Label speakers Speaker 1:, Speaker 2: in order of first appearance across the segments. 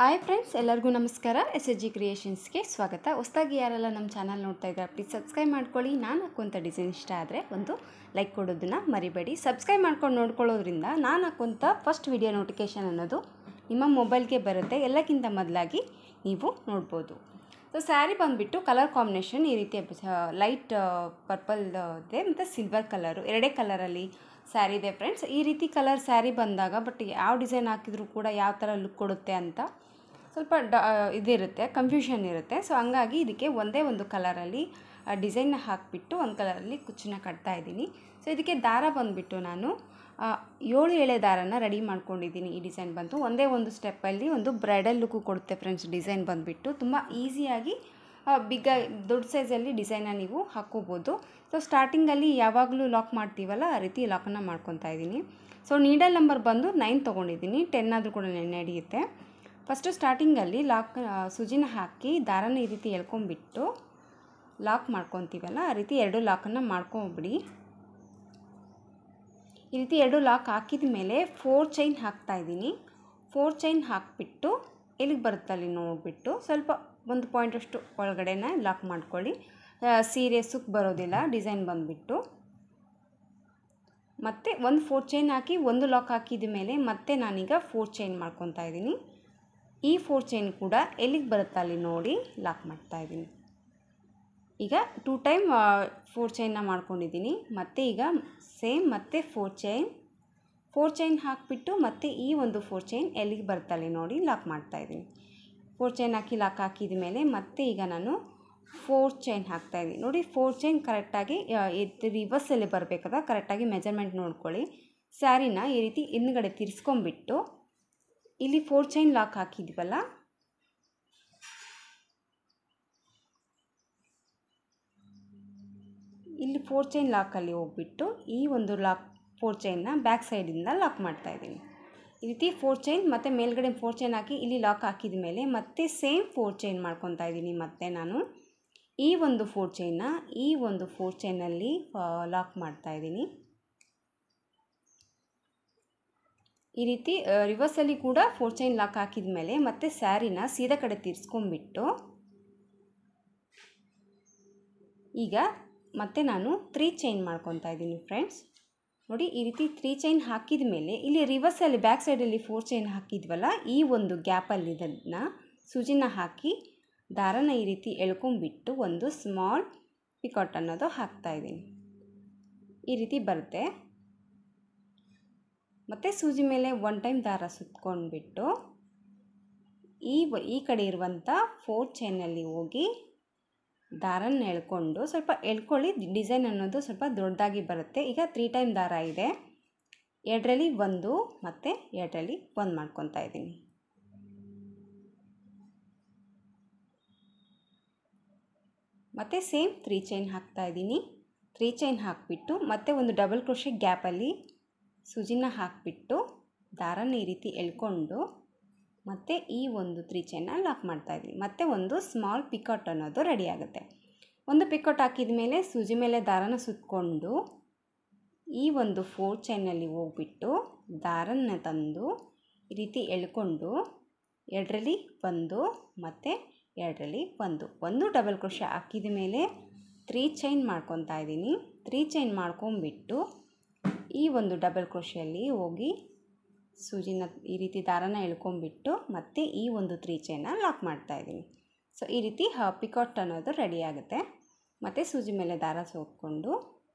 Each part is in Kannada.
Speaker 1: ಹಾಯ್ ಫ್ರೆಂಡ್ಸ್, ಎಲ್ಲರಿಗೂ ನಮಸ್ಕಾರ. SSG ಕ್ರಿಯೇಷನ್ಸ್ಗೆ ಸ್ವಾಗತ. ಹೊಸದಾಗಿ ಯಾರೆಲ್ಲ ನಮ್ಮ ಚಾನಲ್ ನೋಡ್ತಾ ಇದ್ದಾರೆ ಪ್ಲೀಸ್ ಸಬ್ಸ್ಕ್ರೈಬ್ ಮಾಡ್ಕೊಳ್ಳಿ. ನಾನು ಹಾಕುವಂಥ ಡಿಸೈನ್ ಇಷ್ಟ ಆದರೆ ಒಂದು ಲೈಕ್ ಕೊಡೋದನ್ನು ಮರಿಬೇಡಿ. ಸಬ್ಸ್ಕ್ರೈಬ್ ಮಾಡ್ಕೊಂಡು ನೋಡ್ಕೊಳ್ಳೋದ್ರಿಂದ ನಾನು ಹಾಕುವಂಥ ಫಸ್ಟ್ ವಿಡಿಯೋ ನೋಟಿಫಿಕೇಷನ್ ಅನ್ನೋದು ನಿಮ್ಮ ಮೊಬೈಲ್ಗೆ ಬರುತ್ತೆ. ಎಲ್ಲಕ್ಕಿಂತ ಮೊದಲಾಗಿ ನೀವು ನೋಡ್ಬೋದು. ಸೊ ಸ್ಯಾರಿ ಬಂದುಬಿಟ್ಟು ಕಲರ್ ಕಾಂಬಿನೇಷನ್ ಈ ರೀತಿ ಲೈಟ್ ಪರ್ಪಲ್ ಇದೆ ಮತ್ತು ಸಿಲ್ವರ್ ಕಲರು, ಎರಡೇ ಕಲರಲ್ಲಿ ಸ್ಯಾರಿ ಇದೆ ಫ್ರೆಂಡ್ಸ್. ಈ ರೀತಿ ಕಲರ್ ಸ್ಯಾರಿ ಬಂದಾಗ ಬಟ್ ಯಾವ ಡಿಸೈನ್ ಹಾಕಿದರೂ ಕೂಡ ಯಾವ ಥರ ಲುಕ್ ಕೊಡುತ್ತೆ ಅಂತ ಸ್ವಲ್ಪ ಇದಿರುತ್ತೆ, ಕನ್ಫ್ಯೂಷನ್ ಇರುತ್ತೆ. ಸೊ ಹಂಗಾಗಿ ಇದಕ್ಕೆ ಒಂದೇ ಒಂದು ಕಲರಲ್ಲಿ ಡಿಸೈನ್ನ ಹಾಕಿಬಿಟ್ಟು ಒಂದು ಕಲರಲ್ಲಿ ಕುಚ್ಚನ್ನ ಕಟ್ತಾ ಇದ್ದೀನಿ. ಸೊ ಇದಕ್ಕೆ ದಾರ ಬಂದುಬಿಟ್ಟು ನಾನು 7 ಎಳೆ ದಾರನ ರೆಡಿ ಮಾಡ್ಕೊಂಡಿದ್ದೀನಿ. ಈ ಡಿಸೈನ್ ಬಂತು ಒಂದೇ ಒಂದು ಸ್ಟೆಪ್ಪಲ್ಲಿ ಒಂದು ಬ್ರೈಡಲ್ ಲುಕ್ಕು ಕೊಡುತ್ತೆ ಫ್ರೆಂಡ್ಸ್. ಡಿಸೈನ್ ಬಂದುಬಿಟ್ಟು ತುಂಬ ಈಸಿಯಾಗಿ ದೊಡ್ಡ ಸೈಜಲ್ಲಿ ಡಿಸೈನ್ನ ನೀವು ಹಾಕ್ಕೋಬೋದು. ಸೊ ಸ್ಟಾರ್ಟಿಂಗಲ್ಲಿ ಯಾವಾಗಲೂ ಲಾಕ್ ಮಾಡ್ತೀವಲ್ಲ ಆ ರೀತಿ ಲಾಕನ್ನು ಮಾಡ್ಕೊತಾ ಇದ್ದೀನಿ. ಸೊ ನೀಡಲ್ ನಂಬರ್ ಬಂದು 9 ತೊಗೊಂಡಿದ್ದೀನಿ, 10 ಆದರೂ ಕೂಡ ನಡೆಯುತ್ತೆ. ಫಸ್ಟು ಸ್ಟಾರ್ಟಿಂಗಲ್ಲಿ ಸೂಜಿನ ಹಾಕಿ ದಾರನ ಈ ರೀತಿ ಎಳ್ಕೊಂಬಿಟ್ಟು ಲಾಕ್ ಮಾಡ್ಕೊತೀವಲ್ಲ ಆ ರೀತಿ 2 ಲಾಕನ್ನು ಮಾಡ್ಕೊಂಬಿಡಿ. ಈ ರೀತಿ 2 ಲಾಕ್ ಹಾಕಿದ ಮೇಲೆ 4 ಚೈನ್ ಹಾಕ್ತಾಯಿದ್ದೀನಿ. 4 ಚೈನ್ ಹಾಕಿಬಿಟ್ಟು ಎಲ್ಲಿಗೆ ಬರುತ್ತೆ ಅಲ್ಲಿ ನೋಡಿಬಿಟ್ಟು ಸ್ವಲ್ಪ ಒಂದು ಪಾಯಿಂಟಷ್ಟು ಒಳಗಡೆನ ಲಾಕ್ ಮಾಡ್ಕೊಳ್ಳಿ. ಸೀರೆ ಸುಕ್ ಬರೋದಿಲ್ಲ ಡಿಸೈನ್ ಬಂದುಬಿಟ್ಟು. ಮತ್ತು ಒಂದು 4 ಚೈನ್ ಹಾಕಿ ಒಂದು ಲಾಕ್ ಹಾಕಿದ ಮೇಲೆ ಮತ್ತೆ ನಾನೀಗ 4 ಚೈನ್ ಮಾಡ್ಕೊತಾ ಇದ್ದೀನಿ. ಈ 4 ಚೈನ್ ಕೂಡ ಎಲ್ಲಿಗೆ ಬರುತ್ತೆ ಅಲ್ಲಿ ನೋಡಿ ಲಾಕ್ ಮಾಡ್ತಾಯಿದ್ದೀನಿ. ಈಗ 2 ಟೈಮ್ 4 ಚೈನ್ನ ಮಾಡ್ಕೊಂಡಿದ್ದೀನಿ. ಮತ್ತು ಈಗ ಸೇಮ್ ಮತ್ತೆ 4 ಚೈನ್ ಹಾಕಿಬಿಟ್ಟು ಮತ್ತೆ ಈ ಒಂದು 4 ಚೈನ್ ಎಲ್ಲಿಗೆ ಬರ್ತಲ್ಲಿ ನೋಡಿ ಲಾಕ್ ಮಾಡ್ತಾಯಿದ್ದೀನಿ. 4 ಚೈನ್ ಹಾಕಿ ಲಾಕ್ ಹಾಕಿದ ಮೇಲೆ ಮತ್ತೆ ಈಗ ನಾನು 4 ಚೈನ್ ಹಾಕ್ತಾಯಿದ್ದೀನಿ. ನೋಡಿ 4 ಚೈನ್ ಕರೆಕ್ಟಾಗಿ ರಿವರ್ಸಲ್ಲಿ ಬರಬೇಕಾದ ಕರೆಕ್ಟಾಗಿ ಮೆಜರ್ಮೆಂಟ್ ನೋಡ್ಕೊಳ್ಳಿ. ಸ್ಯಾರಿನ ಈ ರೀತಿ ಹಿಂದ್ಗಡೆ ತಿರ್ಸ್ಕೊಂಬಿಟ್ಟು ಇಲ್ಲಿ 4 ಚೈನ್ ಲಾಕ್ ಹಾಕಿದ್ವಲ್ಲ ಇಲ್ಲಿ 4 ಚೈನ್ ಲಾಕಲ್ಲಿ ಹೋಗ್ಬಿಟ್ಟು ಈ ಒಂದು 4 ಚೈನ್ನ ಬ್ಯಾಕ್ ಸೈಡಿಂದ ಲಾಕ್ ಮಾಡ್ತಾಯಿದ್ದೀನಿ. ಈ ರೀತಿ 4 ಚೈನ್ ಮತ್ತು ಮೇಲ್ಗಡೆ 4 ಚೈನ್ ಹಾಕಿ ಇಲ್ಲಿ ಲಾಕ್ ಹಾಕಿದ ಮೇಲೆ ಮತ್ತೆ ಸೇಮ್ 4 ಚೈನ್ ಮಾಡ್ಕೊತಾ ಇದ್ದೀನಿ. ಮತ್ತು ನಾನು ಈ ಒಂದು 4 ಚೈನ್ನ ಈ ಒಂದು 4 ಚೈನಲ್ಲಿ ಲಾಕ್ ಮಾಡ್ತಾಯಿದ್ದೀನಿ. ಈ ರೀತಿ ರಿವರ್ಸಲ್ಲಿ ಕೂಡ 4 ಚೈನ್ ಲಾಕ್ ಹಾಕಿದ ಮೇಲೆ ಮತ್ತೆ ಸ್ಯಾರಿನ ಸೀದಾ ಕಡೆ ತಿರ್ಸ್ಕೊಂಬಿಟ್ಟು ಈಗ ಮತ್ತೆ ನಾನು 3 ಚೈನ್ ಮಾಡ್ಕೊತಾ ಇದ್ದೀನಿ ಫ್ರೆಂಡ್ಸ್. ನೋಡಿ ಈ ರೀತಿ 3 ಚೈನ್ ಹಾಕಿದ ಮೇಲೆ ಇಲ್ಲಿ ರಿವರ್ಸಲ್ಲಿ ಬ್ಯಾಕ್ ಸೈಡಲ್ಲಿ 4 ಚೈನ್ ಹಾಕಿದ್ವಲ್ಲ ಈ ಒಂದು ಗ್ಯಾಪಲ್ಲಿ ಇದನ್ನು ಸೂಜಿನ ಹಾಕಿ ದಾರನ ಈ ರೀತಿ ಎಳ್ಕೊಂಬಿಟ್ಟು ಒಂದು ಸ್ಮಾಲ್ ಪಿಕಾಟ್ ಅನ್ನೋದು ಹಾಕ್ತಾಯಿದ್ದೀನಿ. ಈ ರೀತಿ ಬರುತ್ತೆ. ಮತ್ತು ಸೂಜಿ ಮೇಲೆ 1 ಟೈಮ್ ದಾರ ಸುತ್ಕೊಂಡ್ಬಿಟ್ಟು ಈ ಕಡೆ ಇರುವಂಥ 4 ಚೈನಲ್ಲಿ ಹೋಗಿ ದಾರನ ಎಳ್ಕೊಂಡು ಸ್ವಲ್ಪ ಎಳ್ಕೊಳ್ಳಿ. ಡಿಸೈನ್ ಅನ್ನೋದು ಸ್ವಲ್ಪ ದೊಡ್ಡದಾಗಿ ಬರುತ್ತೆ. ಈಗ 3 ಟೈಮ್ ದಾರ ಇದೆ, 2ರಲ್ಲಿ 1 ಮತ್ತು 2ರಲ್ಲಿ 1 ಮಾಡ್ಕೊತಾ ಇದ್ದೀನಿ. ಮತ್ತು ಸೇಮ್ 3 ಚೈನ್ ಹಾಕ್ತಾಯಿದ್ದೀನಿ. 3 ಚೈನ್ ಹಾಕಿಬಿಟ್ಟು ಮತ್ತೆ ಒಂದು ಡಬಲ್ ಕ್ರೋಶೆ ಗ್ಯಾಪಲ್ಲಿ ಸೂಜಿನ ಹಾಕಿಬಿಟ್ಟು ದಾರನ ಈ ರೀತಿ ಎಳ್ಕೊಂಡು ಮತ್ತು ಈ ಒಂದು 3 ಚೈನ್ನ ಲಾಕ್ ಮಾಡ್ತಾಯಿದ್ದೀನಿ. ಮತ್ತು ಒಂದು ಸ್ಮಾಲ್ ಪಿಕಾಟ್ ಅನ್ನೋದು ರೆಡಿ ಆಗುತ್ತೆ. ಒಂದು ಪಿಕಾಟ್ ಹಾಕಿದ ಮೇಲೆ ಸೂಜಿ ಮೇಲೆ ದಾರನ ಸುತ್ತಕೊಂಡು ಈ ಒಂದು 4 ಚೈನಲ್ಲಿ ಹೋಗ್ಬಿಟ್ಟು ದಾರನ ತಂದು ಈ ರೀತಿ ಎಳ್ಕೊಂಡು 2ರಲ್ಲಿ 1 ಮತ್ತು 2ರಲ್ಲಿ 1 ಡಬಲ್ ಕ್ರೋಶೆ ಹಾಕಿದ ಮೇಲೆ 3 ಚೈನ್ ಮಾಡ್ಕೊತಾ ಇದ್ದೀನಿ. 3 ಚೈನ್ ಮಾಡ್ಕೊಂಬಿಟ್ಟು ಈ ಒಂದು ಡಬಲ್ ಕ್ರೋಶೆಯಲ್ಲಿ ಹೋಗಿ ಸೂಜಿನ ಈ ರೀತಿ ದಾರನ ಎಳ್ಕೊಂಬಿಟ್ಟು ಮತ್ತೆ ಈ ಒಂದು 3 ಚೈನ್ನ ಲಾಕ್ ಮಾಡ್ತಾಯಿದ್ದೀನಿ. ಸೊ ಈ ರೀತಿ ಪಿಕಾಟ್ ಅನ್ನೋದು ರೆಡಿ ಆಗುತ್ತೆ. ಮತ್ತು ಸೂಜಿ ಮೇಲೆ ದಾರ ಸೋತ್ಕೊಂಡು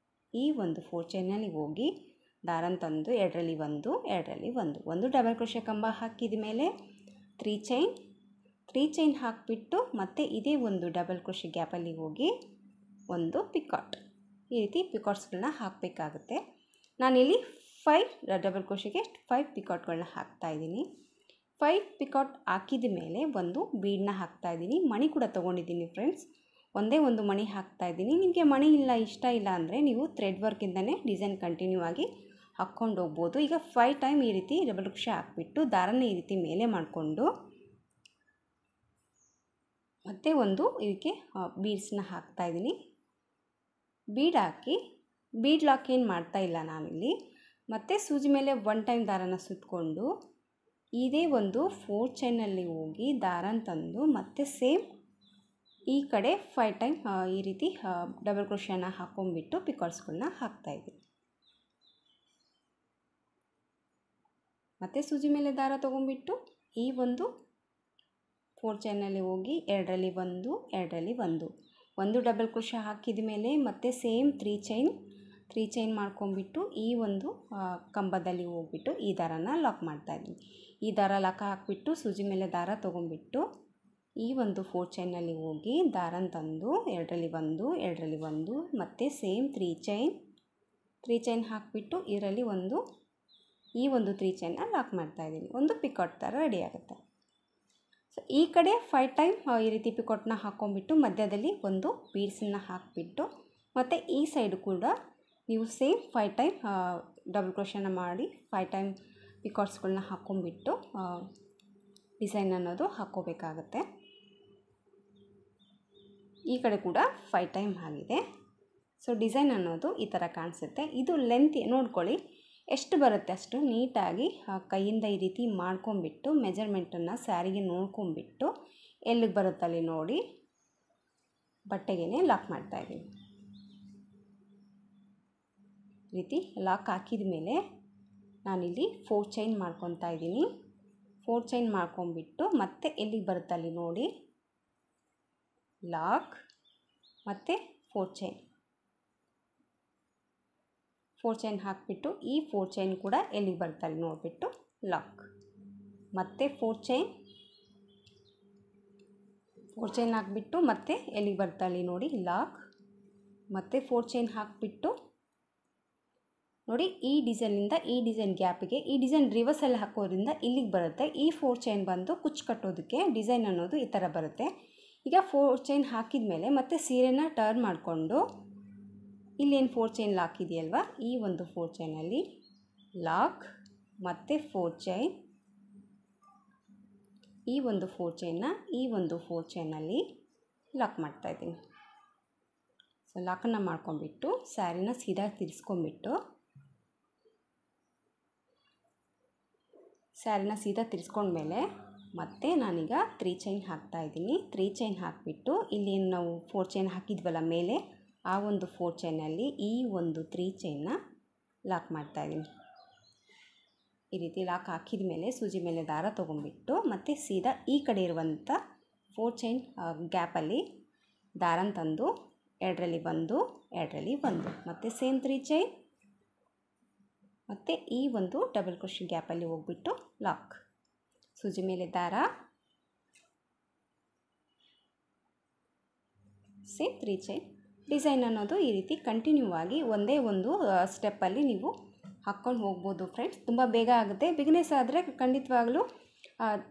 Speaker 1: ಈ ಒಂದು 4 ಚೈನಲ್ಲಿ ಹೋಗಿ ದಾರನ ತಂದು 2ರಲ್ಲಿ 1 2ರಲ್ಲಿ 1 ಡಬಲ್ ಕ್ರೋಶೆ ಕಂಬ ಹಾಕಿದ ಮೇಲೆ 3 ಚೈನ್ ಹಾಕಿಬಿಟ್ಟು ಮತ್ತು ಇದೇ ಒಂದು ಡಬಲ್ ಕ್ರೋಶೆ ಗ್ಯಾಪಲ್ಲಿ ಹೋಗಿ ಒಂದು ಪಿಕಾಟ್. ಈ ರೀತಿ ಪಿಕಾಟ್ಸ್ಗಳನ್ನ ಹಾಕಬೇಕಾಗುತ್ತೆ. ನಾನಿಲ್ಲಿ 5 ಡಬಲ್ ಕ್ರೋಶೆಗೆ 5 ಪಿಕಾಟ್ಗಳನ್ನ ಹಾಕ್ತಾಯಿದ್ದೀನಿ. 5 ಪಿಕಾಟ್ ಹಾಕಿದ ಮೇಲೆ ಒಂದು ಬೀಡನ್ನ ಹಾಕ್ತಾಯಿದ್ದೀನಿ. ಮಣಿ ಕೂಡ ತೊಗೊಂಡಿದ್ದೀನಿ ಫ್ರೆಂಡ್ಸ್. ಒಂದೇ ಒಂದು ಮಣಿ ಹಾಕ್ತಾಯಿದ್ದೀನಿ. ನಿಮಗೆ ಮಣಿ ಇಷ್ಟ ಇಲ್ಲ ಅಂದರೆ ನೀವು ಥ್ರೆಡ್ ವರ್ಕಿಂದನೇ ಡಿಸೈನ್ ಕಂಟಿನ್ಯೂ ಆಗಿ ಹಾಕ್ಕೊಂಡು ಹೋಗ್ಬೋದು. ಈಗ 5 ಟೈಮ್ ಈ ರೀತಿ ಡಬಲ್ ಕ್ರೋಶೆ ಹಾಕಿಬಿಟ್ಟು ದಾರನ ಈ ರೀತಿ ಮೇಲೆ ಮಾಡಿಕೊಂಡು ಮತ್ತೆ ಒಂದು ಇದಕ್ಕೆ ಬೀಡ್ಸ್ನ ಹಾಕ್ತಾಯಿದ್ದೀನಿ. ಬೀಡ್ ಹಾಕಿ ಬೀಡ್ ಲಾಕ್ ಏನು ಮಾಡ್ತಾಯಿಲ್ಲ ನಾನಿಲ್ಲಿ. ಮತ್ತು ಸೂಜಿ ಮೇಲೆ 1 ಟೈಮ್ ದಾರನ ಸುತ್ತಕೊಂಡು ಇದೇ ಒಂದು 4 ಚೈನಲ್ಲಿ ಹೋಗಿ ದಾರನ ತಂದು ಮತ್ತೆ ಸೇಮ್ ಈ ಕಡೆ 5 ಟೈಮ್ ಈ ರೀತಿ ಡಬಲ್ ಕ್ರೋಶನ ಹಾಕೊಂಡ್ಬಿಟ್ಟು ಪಿಕಾಟ್ಸ್ಗಳನ್ನ ಹಾಕ್ತಾಯಿದ್ದೀನಿ. ಮತ್ತು ಸೂಜಿ ಮೇಲೆ ದಾರ ತೊಗೊಂಡ್ಬಿಟ್ಟು ಈ ಒಂದು 4 ಚೈನಲ್ಲಿ ಹೋಗಿ 2ರಲ್ಲಿ 1 2ರಲ್ಲಿ 1 ಡಬಲ್ ಕ್ರೋಶ ಹಾಕಿದ ಮೇಲೆ ಮತ್ತೆ ಸೇಮ್ 3 ಚೈನ್ ಮಾಡ್ಕೊಂಡ್ಬಿಟ್ಟು ಈ ಒಂದು ಕಂಬದಲ್ಲಿ ಹೋಗ್ಬಿಟ್ಟು ಈ ದಾರನ ಲಾಕ್ ಮಾಡ್ತಾಯಿದ್ದೀನಿ. ಈ ದಾರ ಲಾಕ್ ಹಾಕಿಬಿಟ್ಟು ಸೂಜಿ ಮೇಲೆ ದಾರ ತೊಗೊಂಡ್ಬಿಟ್ಟು ಈ ಒಂದು 4 ಚೈನಲ್ಲಿ ಹೋಗಿ ದಾರನ ತಂದು 2ರಲ್ಲಿ 1 2ರಲ್ಲಿ 1 ಮತ್ತು ಸೇಮ್ 3 ಚೈನ್ ಹಾಕಿಬಿಟ್ಟು ಇದರಲ್ಲಿ ಈ ಒಂದು 3 ಚೈನ್ನ ಲಾಕ್ ಮಾಡ್ತಾಯಿದ್ದೀನಿ. ಒಂದು ಪಿಕಾಟ್ ಥರ ರೆಡಿ ಆಗುತ್ತೆ. ಸೊ ಈ ಕಡೆ 5 ಟೈಮ್ ಈ ರೀತಿ ಪಿಕಾಟ್ನ ಹಾಕ್ಕೊಂಡ್ಬಿಟ್ಟು ಮಧ್ಯದಲ್ಲಿ ಒಂದು ಬೀಡ್ಸನ್ನು ಹಾಕಿಬಿಟ್ಟು ಮತ್ತು ಈ ಸೈಡು ಕೂಡ ನೀವು ಸೇಮ್ 5 ಟೈಮ್ ಡಬಲ್ ಕ್ರೋಶನ ಮಾಡಿ 5 ಟೈಮ್ ಪಿಕಾಟ್ಸ್ಗಳನ್ನ ಹಾಕ್ಕೊಂಡ್ಬಿಟ್ಟು ಡಿಸೈನ್ ಅನ್ನೋದು ಹಾಕ್ಕೋಬೇಕಾಗತ್ತೆ. ಈ ಕಡೆ ಕೂಡ 5 ಟೈಮ್ ಆಗಿದೆ. ಸೊ ಡಿಸೈನ್ ಅನ್ನೋದು ಈ ಥರ ಕಾಣಿಸುತ್ತೆ. ಇದು ಲೆಂತ್ ನೋಡ್ಕೊಳ್ಳಿ, ಎಷ್ಟು ಬರುತ್ತೆ ಅಷ್ಟು ನೀಟಾಗಿ ಕೈಯಿಂದ ಈ ರೀತಿ ಮಾಡ್ಕೊಂಬಿಟ್ಟು ಮೆಜರ್ಮೆಂಟನ್ನು ಸ್ಯಾರಿಗೆ ನೋಡ್ಕೊಂಬಿಟ್ಟು ಎಲ್ಲಿಗೆ ಬರುತ್ತಲ್ಲಿ ನೋಡಿ ಬಟ್ಟೆಗೆ ಲಾಕ್ ಮಾಡ್ತಾಯಿದ್ದೀನಿ. ಈ ರೀತಿ ಲಾಕ್ ಹಾಕಿದ ಮೇಲೆ ನಾನಿಲ್ಲಿ 4 ಚೈನ್ ಮಾಡ್ಕೊತಾ ಇದ್ದೀನಿ. 4 ಚೈನ್ ಮಾಡ್ಕೊಂಬಿಟ್ಟು ಮತ್ತೆ ಎಲ್ಲಿಗೆ ಬರುತ್ತಲ್ಲಿ ನೋಡಿ ಲಾಕ್ ಮತ್ತು 4 ಚೈನ್ ಹಾಕಿಬಿಟ್ಟು ಈ 4 ಚೈನ್ ಕೂಡ ಎಲ್ಲಿಗೆ ಬರ್ತಲ್ಲಿ ನೋಡಿಬಿಟ್ಟು ಲಾಕ್ ಮತ್ತು 4 ಚೈನ್ ಹಾಕಿಬಿಟ್ಟು ಮತ್ತೆ ಎಲ್ಲಿಗೆ ಬರ್ತಲ್ಲಿ ನೋಡಿ ಲಾಕ್ ಮತ್ತು 4 ಚೈನ್ ಹಾಕಿಬಿಟ್ಟು ನೋಡಿ ಈ ಡಿಸೈನಿಂದ ಈ ಡಿಸೈನ್ ಗ್ಯಾಪಿಗೆ ಈ ಡಿಸೈನ್ ರಿವರ್ಸಲ್ಲಿ ಹಾಕೋದ್ರಿಂದ ಇಲ್ಲಿಗೆ ಬರುತ್ತೆ. ಈ 4 ಚೈನ್ ಬಂದು ಕುಚ್ಚು ಕಟ್ಟೋದಕ್ಕೆ ಡಿಸೈನ್ ಅನ್ನೋದು ಈ ಥರ ಬರುತ್ತೆ. ಈಗ 4 ಚೈನ್ ಹಾಕಿದ ಮೇಲೆ ಮತ್ತೆ ಸೀರೆನ ಟರ್ನ್ ಮಾಡಿಕೊಂಡು ಇಲ್ಲೇನು 4 ಚೈನ್ ಲಾಕ್ ಇದೆಯಲ್ವ ಈ ಒಂದು 4 ಚೈನಲ್ಲಿ ಲಾಕ್ ಮತ್ತು 4 ಚೈನ್, ಈ ಒಂದು 4 ಚೈನ್ನ ಈ ಒಂದು 4 ಚೈನಲ್ಲಿ ಲಾಕ್ ಮಾಡ್ತಾಯಿದ್ದೀನಿ. ಸೊ ಲಾಕನ್ನು ಮಾಡ್ಕೊಂಬಿಟ್ಟು ಸ್ಯಾರಿನ ಸೀದಾ ತಿರ್ಸ್ಕೊಂಡ್ಮೇಲೆ ಮತ್ತೆ ನಾನೀಗ 3 ಚೈನ್ ಹಾಕ್ತಾಯಿದ್ದೀನಿ. 3 ಚೈನ್ ಹಾಕಿಬಿಟ್ಟು ಇಲ್ಲೇನು ನಾವು 4 ಚೈನ್ ಹಾಕಿದ್ವಲ್ಲ ಮೇಲೆ ಆ ಒಂದು 4 ಚೈನಲ್ಲಿ ಈ ಒಂದು 3 ಚೈನ್ನ ಲಾಕ್ ಮಾಡ್ತಾಯಿದ್ದೀನಿ. ಈ ರೀತಿ ಲಾಕ್ ಹಾಕಿದ ಮೇಲೆ ಸೂಜಿ ಮೇಲೆ ದಾರ ತೊಗೊಂಡ್ಬಿಟ್ಟು ಮತ್ತು ಸೀದಾ ಈ ಕಡೆ ಇರುವಂಥ 4 ಚೈನ್ ಗ್ಯಾಪಲ್ಲಿ ದಾರನ ತಂದು 2ರಲ್ಲಿ 1 2ರಲ್ಲಿ 1 ಮತ್ತು ಸೇಮ್ 3 ಚೈನ್ ಮತ್ತು ಈ ಒಂದು ಡಬಲ್ ಕ್ರೋಶೆ ಗ್ಯಾಪಲ್ಲಿ ಹೋಗ್ಬಿಟ್ಟು ಲಾಕ್, ಸೂಜಿ ಮೇಲೆ ದಾರ, ಸೇಮ್ 3 ಚೈನ್. ಡಿಸೈನ್ ಅನ್ನೋದು ಈ ರೀತಿ ಕಂಟಿನ್ಯೂ ಆಗಿ ಒಂದೇ ಒಂದು ಸ್ಟೆಪ್ಪಲ್ಲಿ ನೀವು ಹಾಕ್ಕೊಂಡು ಹೋಗ್ಬೋದು ಫ್ರೆಂಡ್ಸ್. ತುಂಬ ಬೇಗ ಆಗುತ್ತೆ. ಬಿಗಿನರ್ಸ್ ಆದರೆ ಖಂಡಿತವಾಗಲೂ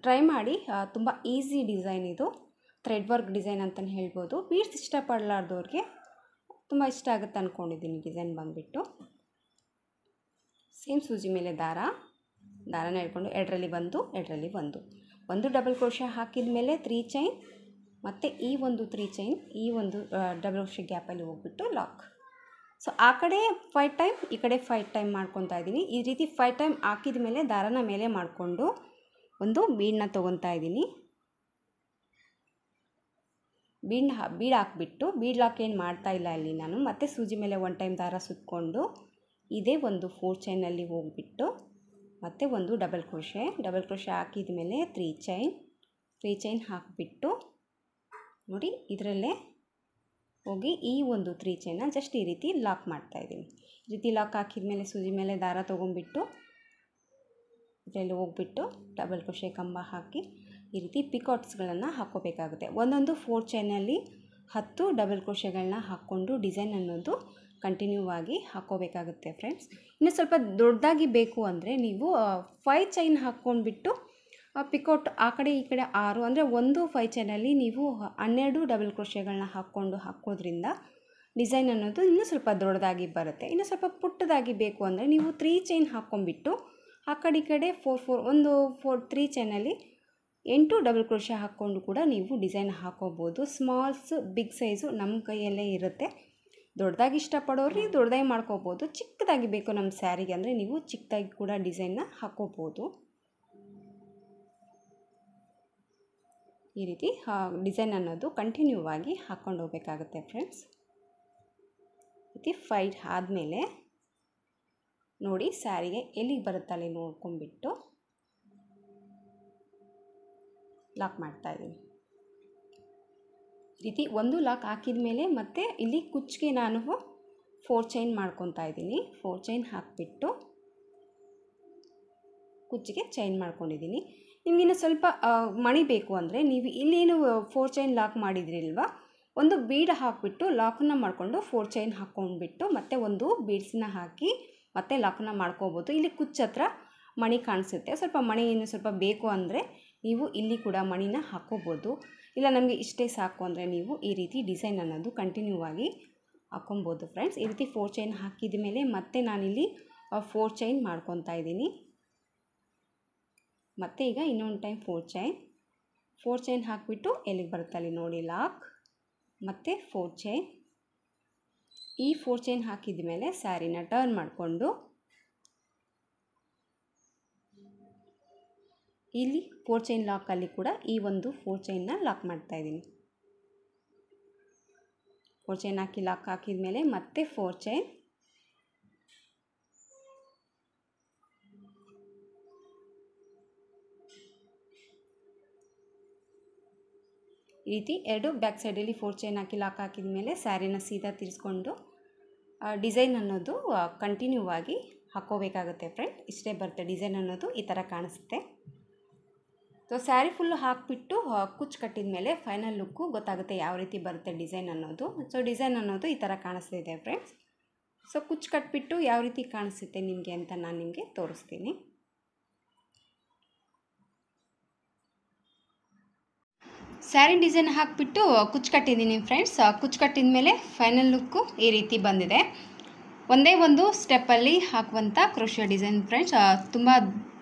Speaker 1: ಟ್ರೈ ಮಾಡಿ. ತುಂಬ ಈಸಿ ಡಿಸೈನ್ ಇದು, ಥ್ರೆಡ್ ವರ್ಕ್ ಡಿಸೈನ್ ಅಂತಲೇ ಹೇಳ್ಬೋದು. ಬೀಡ್ಸ್ ಇಷ್ಟಪಡಲಾರ್ದವ್ರಿಗೆ ತುಂಬ ಇಷ್ಟ ಆಗುತ್ತೆ ಅಂದ್ಕೊಂಡಿದ್ದೀನಿ. ಡಿಸೈನ್ ಬಂದುಬಿಟ್ಟು ಸೇಮ್ ಸೂಜಿ ಮೇಲೆ ದಾರನ ಹೇಳ್ಕೊಂಡು 2ರಲ್ಲಿ 1 2ರಲ್ಲಿ 1 ಡಬಲ್ ಕ್ರೋಶೆ ಹಾಕಿದ ಮೇಲೆ 3 ಚೈನ್ ಮತ್ತು ಈ ಒಂದು 3 ಚೈನ್ ಈ ಒಂದು ಡಬಲ್ ಕ್ರೋಶೆ ಗ್ಯಾಪಲ್ಲಿ ಹೋಗ್ಬಿಟ್ಟು ಲಾಕ್. ಸೊ ಆ ಕಡೆ 5 ಟೈಮ್ ಈ ಕಡೆ 5 ಟೈಮ್ ಮಾಡ್ಕೊತಾ ಇದ್ದೀನಿ. ಈ ರೀತಿ 5 ಟೈಮ್ ಹಾಕಿದ ಮೇಲೆ ದಾರನ ಮೇಲೆ ಮಾಡಿಕೊಂಡು ಒಂದು ಬೀಡನ್ನ ತೊಗೊತಾ ಇದ್ದೀನಿ. ಬೀಡ್ ಹಾಕಿಬಿಟ್ಟು ಬೀಡ್ ಲಾಕ್ ಏನು ಮಾಡ್ತಾಯಿಲ್ಲ ಅಲ್ಲಿ ನಾನು. ಮತ್ತೆ ಸೂಜಿ ಮೇಲೆ 1 ಟೈಮ್ ದಾರ ಸುತ್ತಕೊಂಡು ಇದೇ ಒಂದು 4 ಚೈನಲ್ಲಿ ಹೋಗ್ಬಿಟ್ಟು ಮತ್ತು ಒಂದು ಡಬಲ್ ಕ್ರೋಶೆ ಹಾಕಿದ ಮೇಲೆ 3 ಚೈನ್ ಹಾಕಿಬಿಟ್ಟು ನೋಡಿ ಇದರಲ್ಲೇ ಹೋಗಿ ಈ ಒಂದು 3 ಚೈನ್ನ ಜಸ್ಟ್ ಈ ರೀತಿ ಲಾಕ್ ಮಾಡ್ತಾಯಿದ್ದೀನಿ. ಈ ರೀತಿ ಲಾಕ್ ಹಾಕಿದ ಮೇಲೆ ಸೂಜಿ ಮೇಲೆ ದಾರ ತೊಗೊಂಡ್ಬಿಟ್ಟು ಇದರಲ್ಲಿ ಹೋಗ್ಬಿಟ್ಟು ಡಬಲ್ ಕ್ರೋಶೆ ಕಂಬ ಹಾಕಿ ಈ ರೀತಿ ಪಿಕಾಟ್ಸ್ಗಳನ್ನು ಹಾಕ್ಕೋಬೇಕಾಗುತ್ತೆ. ಒಂದೊಂದು 4 ಚೈನಲ್ಲಿ 10 ಡಬಲ್ ಕ್ರೋಶೆಗಳನ್ನ ಹಾಕ್ಕೊಂಡು ಡಿಸೈನ್ ಅನ್ನೋದು ಕಂಟಿನ್ಯೂ ಆಗಿ ಹಾಕ್ಕೋಬೇಕಾಗುತ್ತೆ ಫ್ರೆಂಡ್ಸ್. ಇನ್ನು ಸ್ವಲ್ಪ ದೊಡ್ಡದಾಗಿ ಬೇಕು ಅಂದರೆ ನೀವು 5 ಚೈನ್ ಹಾಕ್ಕೊಂಡ್ಬಿಟ್ಟು ಪಿಕಾಟ್ ಆ ಕಡೆ ಈ ಕಡೆ 6 ಅಂದರೆ ಒಂದು 5 ಚೈನಲ್ಲಿ ನೀವು 12 ಡಬಲ್ ಕ್ರೋಶೆಗಳನ್ನ ಹಾಕೋದ್ರಿಂದ ಡಿಸೈನ್ ಅನ್ನೋದು ಇನ್ನೂ ಸ್ವಲ್ಪ ದೊಡ್ಡದಾಗಿ ಬರುತ್ತೆ. ಇನ್ನು ಸ್ವಲ್ಪ ಪುಟ್ಟದಾಗಿ ಬೇಕು ಅಂದರೆ ನೀವು 3 ಚೈನ್ ಹಾಕ್ಕೊಂಡ್ಬಿಟ್ಟು ಆ ಕಡೆ ಈ ಕಡೆ 3 ಚೈನಲ್ಲಿ 8 ಡಬಲ್ ಕ್ರೋಶೆ ಹಾಕ್ಕೊಂಡು ಕೂಡ ನೀವು ಡಿಸೈನ್ ಹಾಕೋಬೋದು. ಸ್ಮಾಲ್ಸ್ ಬಿಗ್ ಸೈಜು ನಮ್ಮ ಕೈಯಲ್ಲೇ ಇರುತ್ತೆ. ದೊಡ್ಡದಾಗಿ ಇಷ್ಟಪಡೋರು ನೀವು ದೊಡ್ಡದಾಗಿ ಮಾಡ್ಕೋಬೋದು. ಚಿಕ್ಕದಾಗಿ ಬೇಕು ನಮ್ಮ ಸ್ಯಾರಿಗೆ ಅಂದರೆ ನೀವು ಚಿಕ್ಕದಾಗಿ ಕೂಡ ಡಿಸೈನ್ನ ಹಾಕೋಬೋದು. ಈ ರೀತಿ ಡಿಸೈನ್ ಅನ್ನೋದು ಕಂಟಿನ್ಯೂ ಆಗಿ ಹಾಕ್ಕೊಂಡು ಹೋಗಬೇಕಾಗುತ್ತೆ ಫ್ರೆಂಡ್ಸ್. ಈ ರೀತಿ ಫೈಟ್ ಆದಮೇಲೆ ನೋಡಿ ಸ್ಯಾರಿಗೆ ಎಲ್ಲಿಗೆ ಬರುತ್ತಲ್ಲಿ ನೋಡ್ಕೊಂಡ್ಬಿಟ್ಟು ಲಾಕ್ ಮಾಡ್ತಾಯಿದ್ದೀನಿ. ಈ ರೀತಿ ಒಂದು ಲಾಕ್ ಹಾಕಿದ ಮೇಲೆ ಮತ್ತೆ ಇಲ್ಲಿ ಕುಚ್ಚಿಗೆ ನಾನು 4 ಚೈನ್ ಮಾಡ್ಕೊತಾ ಇದ್ದೀನಿ. 4 ಚೈನ್ ಹಾಕಿಬಿಟ್ಟು ಕುಚ್ಚಿಗೆ ಚೈನ್ ಮಾಡ್ಕೊಂಡಿದ್ದೀನಿ. ನಿಮಗಿನ್ನು ಸ್ವಲ್ಪ ಮಣಿ ಬೇಕು ಅಂದರೆ ನೀವು ಇಲ್ಲೇನು 4 ಚೈನ್ ಲಾಕ್ ಮಾಡಿದ್ರಿಲ್ವ, ಒಂದು ಬೀಡ್ ಹಾಕಿಬಿಟ್ಟು ಲಾಕನ್ನು ಮಾಡಿಕೊಂಡು 4 ಚೈನ್ ಹಾಕ್ಕೊಂಡ್ಬಿಟ್ಟು ಮತ್ತೆ ಒಂದು ಬೀಡ್ಸನ್ನ ಹಾಕಿ ಮತ್ತೆ ಲಾಕನ್ನು ಮಾಡ್ಕೋಬೋದು. ಇಲ್ಲಿ ಕುಚ್ಚು ಹತ್ರ ಮಣಿ ಕಾಣಿಸುತ್ತೆ. ಸ್ವಲ್ಪ ಮಣಿ ಇನ್ನು ಸ್ವಲ್ಪ ಬೇಕು ಅಂದರೆ ನೀವು ಇಲ್ಲಿ ಕೂಡ ಮಣಿನ ಹಾಕ್ಕೋಬೋದು. ಇಲ್ಲ ನಮಗೆ ಇಷ್ಟೇ ಸಾಕು ಅಂದರೆ ನೀವು ಈ ರೀತಿ ಡಿಸೈನ್ ಅನ್ನೋದು ಕಂಟಿನ್ಯೂ ಆಗಿ ಹಾಕ್ಕೊಬೋದು ಫ್ರೆಂಡ್ಸ್. ಈ ರೀತಿ 4 ಚೈನ್ ಹಾಕಿದ ಮೇಲೆ ಮತ್ತೆ ನಾನಿಲ್ಲಿ 4 ಚೈನ್ ಮಾಡ್ಕೊತಾ ಇದ್ದೀನಿ. ಮತ್ತು ಈಗ ಇನ್ನೊಂದು ಟೈಮ್ 4 ಚೈನ್ ಹಾಕಿಬಿಟ್ಟು ಎಲ್ಲಿಗೆ ಬರುತ್ತೆ ಅಲ್ಲಿ ನೋಡಿ ಲಾಕ್, ಮತ್ತು 4 ಚೈನ್. ಈ 4 ಚೈನ್ ಹಾಕಿದ ಮೇಲೆ ಸ್ಯಾರಿನ ಟರ್ನ್ ಮಾಡಿಕೊಂಡು ಇಲ್ಲಿ 4 ಚೈನ್ ಲಾಕಲ್ಲಿ ಕೂಡ ಈ ಒಂದು 4 ಚೈನ್ನ ಲಾಕ್ ಮಾಡ್ತಾ ಇದ್ದೀನಿ. 4 ಚೈನ್ ಹಾಕಿ ಲಾಕ್ ಹಾಕಿದ ಮೇಲೆ ಮತ್ತೆ 4 ಚೈನ್, ಈ ರೀತಿ ಎರಡು ಬ್ಯಾಕ್ ಸೈಡಲ್ಲಿ 4 ಚೈನ್ ಹಾಕಿ ಲಾಕ್ ಹಾಕಿದ ಮೇಲೆ ಸ್ಯಾರಿನ ಸೀದಾ ತಿರ್ಸ್ಕೊಂಡು ಡಿಸೈನ್ ಅನ್ನೋದು ಕಂಟಿನ್ಯೂ ಆಗಿ ಹಾಕ್ಕೋಬೇಕಾಗುತ್ತೆ ಫ್ರೆಂಡ್. ಇಷ್ಟೇ ಬರುತ್ತೆ ಡಿಸೈನ್ ಅನ್ನೋದು ಈ ಥರ ಕಾಣಿಸುತ್ತೆ. ಸೊ ಸ್ಯಾರಿ ಫುಲ್ಲು ಹಾಕಿಬಿಟ್ಟು ಕುಚ್ಚು ಕಟ್ಟಿದ ಮೇಲೆ ಫೈನಲ್ ಲುಕ್ಕು ಗೊತ್ತಾಗುತ್ತೆ ಯಾವ ರೀತಿ ಬರುತ್ತೆ ಡಿಸೈನ್ ಅನ್ನೋದು. ಸೊ ಡಿಸೈನ್ ಅನ್ನೋದು ಈ ಥರ ಕಾಣಿಸ್ತಿದೆ ಫ್ರೆಂಡ್ಸ್. ಸೊ ಕುಚ್ಚು ಕಟ್ಟಿಬಿಟ್ಟು ಯಾವ ರೀತಿ ಕಾಣಿಸುತ್ತೆ ನಿಮಗೆ ಅಂತ ನಾನು ನಿಮಗೆ ತೋರಿಸ್ತೀನಿ. ಸ್ಯಾರಿ ಡಿಸೈನ್ ಹಾಕಿಬಿಟ್ಟು ಕುಚ್ಚು ಕಟ್ಟಿದ್ದೀನಿ ಫ್ರೆಂಡ್ಸ್. ಕುಚ್ಚು ಕಟ್ಟಿದ ಮೇಲೆ ಫೈನಲ್ ಲುಕ್ಕು ಈ ರೀತಿ ಬಂದಿದೆ. ಒಂದೇ ಒಂದು ಸ್ಟೆಪ್ಪಲ್ಲಿ ಹಾಕುವಂಥ ಕ್ರೋಶಿಯೋ ಡಿಸೈನ್ ಫ್ರೆಂಡ್ಸ್. ತುಂಬ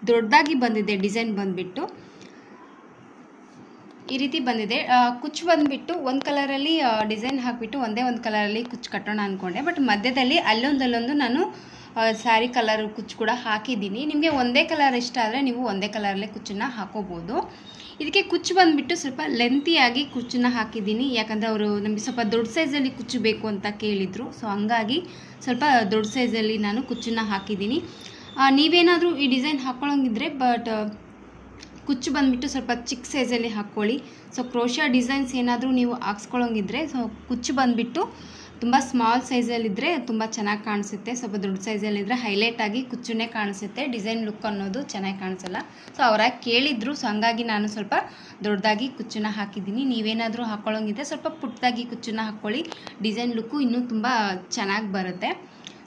Speaker 1: ದೊಡ್ಡದಾಗಿ ಬಂದಿದೆ ಡಿಸೈನ್ ಬಂದುಬಿಟ್ಟು ಈ ರೀತಿ ಬಂದಿದೆ. ಕುಚ್ಚು ಬಂದುಬಿಟ್ಟು ಒಂದು ಕಲರಲ್ಲಿ ಡಿಸೈನ್ ಹಾಕಿಬಿಟ್ಟು ಒಂದೇ ಒಂದು ಕಲರಲ್ಲಿ ಕುಚ್ಚು ಕಟ್ಟೋಣ ಅಂದ್ಕೊಂಡೆ. ಬಟ್ ಮಧ್ಯದಲ್ಲಿ ಅಲ್ಲೊಂದಲ್ಲೊಂದು ನಾನು ಸ್ಯಾರಿ ಕಲರ್ ಕುಚ್ಚು ಕೂಡ ಹಾಕಿದ್ದೀನಿ. ನಿಮಗೆ ಒಂದೇ ಕಲರ್ ಇಷ್ಟ ಆದರೆ ನೀವು ಒಂದೇ ಕಲರಲ್ಲೇ ಕುಚ್ಚನ್ನು ಹಾಕೋಬೋದು. ಇದಕ್ಕೆ ಕುಚ್ಚು ಬಂದುಬಿಟ್ಟು ಸ್ವಲ್ಪ ಲೆಂತಿಯಾಗಿ ಕುಚ್ಚನ್ನು ಹಾಕಿದ್ದೀನಿ. ಯಾಕಂದರೆ ಅವರು ನಮಗೆ ಸ್ವಲ್ಪ ದೊಡ್ಡ ಸೈಜಲ್ಲಿ ಕುಚ್ಚು ಬೇಕು ಅಂತ ಕೇಳಿದರು. ಸೊ ಹಂಗಾಗಿ ಸ್ವಲ್ಪ ದೊಡ್ಡ ಸೈಜಲ್ಲಿ ನಾನು ಕುಚ್ಚನ್ನು ಹಾಕಿದ್ದೀನಿ. ನೀವೇನಾದರೂ ಈ ಡಿಸೈನ್ ಹಾಕ್ಕೊಳ್ಳೋಂಗಿದ್ರೆ ಬಟ್ ಕುಚ್ಚು ಬಂದುಬಿಟ್ಟು ಸ್ವಲ್ಪ ಚಿಕ್ಕ ಸೈಜಲ್ಲಿ ಹಾಕ್ಕೊಳ್ಳಿ. ಸೊ ಕ್ರೋಶಿಯೋ ಡಿಸೈನ್ಸ್ ಏನಾದರೂ ನೀವು ಹಾಕ್ಸ್ಕೊಳ್ಳೋಂಗಿದ್ರೆ ಸೊ ಕುಚ್ಚು ಬಂದುಬಿಟ್ಟು ತುಂಬ ಸ್ಮಾಲ್ ಸೈಜಲ್ಲಿದ್ದರೆ ತುಂಬ ಚೆನ್ನಾಗಿ ಕಾಣಿಸುತ್ತೆ. ಸ್ವಲ್ಪ ದೊಡ್ಡ ಸೈಜಲ್ಲಿದ್ದರೆ ಹೈಲೈಟಾಗಿ ಕುಚ್ಚನ್ನೇ ಕಾಣಿಸುತ್ತೆ, ಡಿಸೈನ್ ಲುಕ್ ಅನ್ನೋದು ಚೆನ್ನಾಗಿ ಕಾಣಿಸಲ್ಲ. ಸೊ ಅವರಾಗಿ ಕೇಳಿದ್ರು. ಸೊ ಹಂಗಾಗಿ ನಾನು ಸ್ವಲ್ಪ ದೊಡ್ಡದಾಗಿ ಕುಚ್ಚನ್ನು ಹಾಕಿದ್ದೀನಿ. ನೀವೇನಾದರೂ ಹಾಕ್ಕೊಳ್ಳೋಂಗಿದ್ರೆ ಸ್ವಲ್ಪ ಪುಟ್ಟದಾಗಿ ಕುಚ್ಚನ್ನು ಹಾಕ್ಕೊಳ್ಳಿ, ಡಿಸೈನ್ ಲುಕ್ಕು ಇನ್ನೂ ತುಂಬ ಚೆನ್ನಾಗಿ ಬರುತ್ತೆ.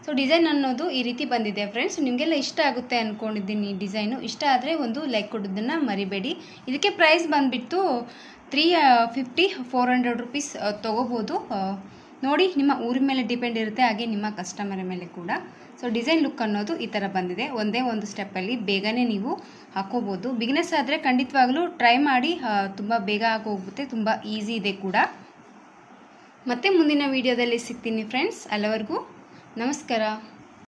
Speaker 1: ಸೊ ಡಿಸೈನ್ ಅನ್ನೋದು ಈ ರೀತಿ ಬಂದಿದೆ ಫ್ರೆಂಡ್ಸ್. ನಿಮಗೆಲ್ಲ ಇಷ್ಟ ಆಗುತ್ತೆ ಅಂದ್ಕೊಂಡಿದ್ದೀನಿ. ಡಿಸೈನು ಇಷ್ಟ ಆದರೆ ಒಂದು ಲೈಕ್ ಕೊಡೋದನ್ನು ಮರಿಬೇಡಿ. ಇದಕ್ಕೆ ಪ್ರೈಸ್ ಬಂದುಬಿಟ್ಟು 350-400 ರುಪೀಸ್ ತೊಗೋಬೋದು. ನೋಡಿ ನಿಮ್ಮ ಊರಿನ ಮೇಲೆ ಡಿಪೆಂಡ್ ಇರುತ್ತೆ, ಹಾಗೆ ನಿಮ್ಮ ಕಸ್ಟಮರ್ ಮೇಲೆ ಕೂಡ. ಸೊ ಡಿಸೈನ್ ಲುಕ್ ಅನ್ನೋದು ಈ ಥರ ಬಂದಿದೆ. ಒಂದೇ ಒಂದು ಸ್ಟೆಪ್ಪಲ್ಲಿ ಬೇಗನೆ ನೀವು ಹಾಕೋಬೋದು. ಬಿಗಿನರ್ಸ್ ಆದರೆ ಖಂಡಿತವಾಗ್ಲೂ ಟ್ರೈ ಮಾಡಿ, ತುಂಬ ಬೇಗ ಆಗೋಗುತ್ತೆ, ತುಂಬ ಈಸಿ ಇದೆ ಕೂಡ. ಮತ್ತೆ ಮುಂದಿನ ವಿಡಿಯೋದಲ್ಲಿ ಸಿಗ್ತೀನಿ ಫ್ರೆಂಡ್ಸ್. ಅಲ್ಲಿವರೆಗೂ ನಮಸ್ಕಾರ.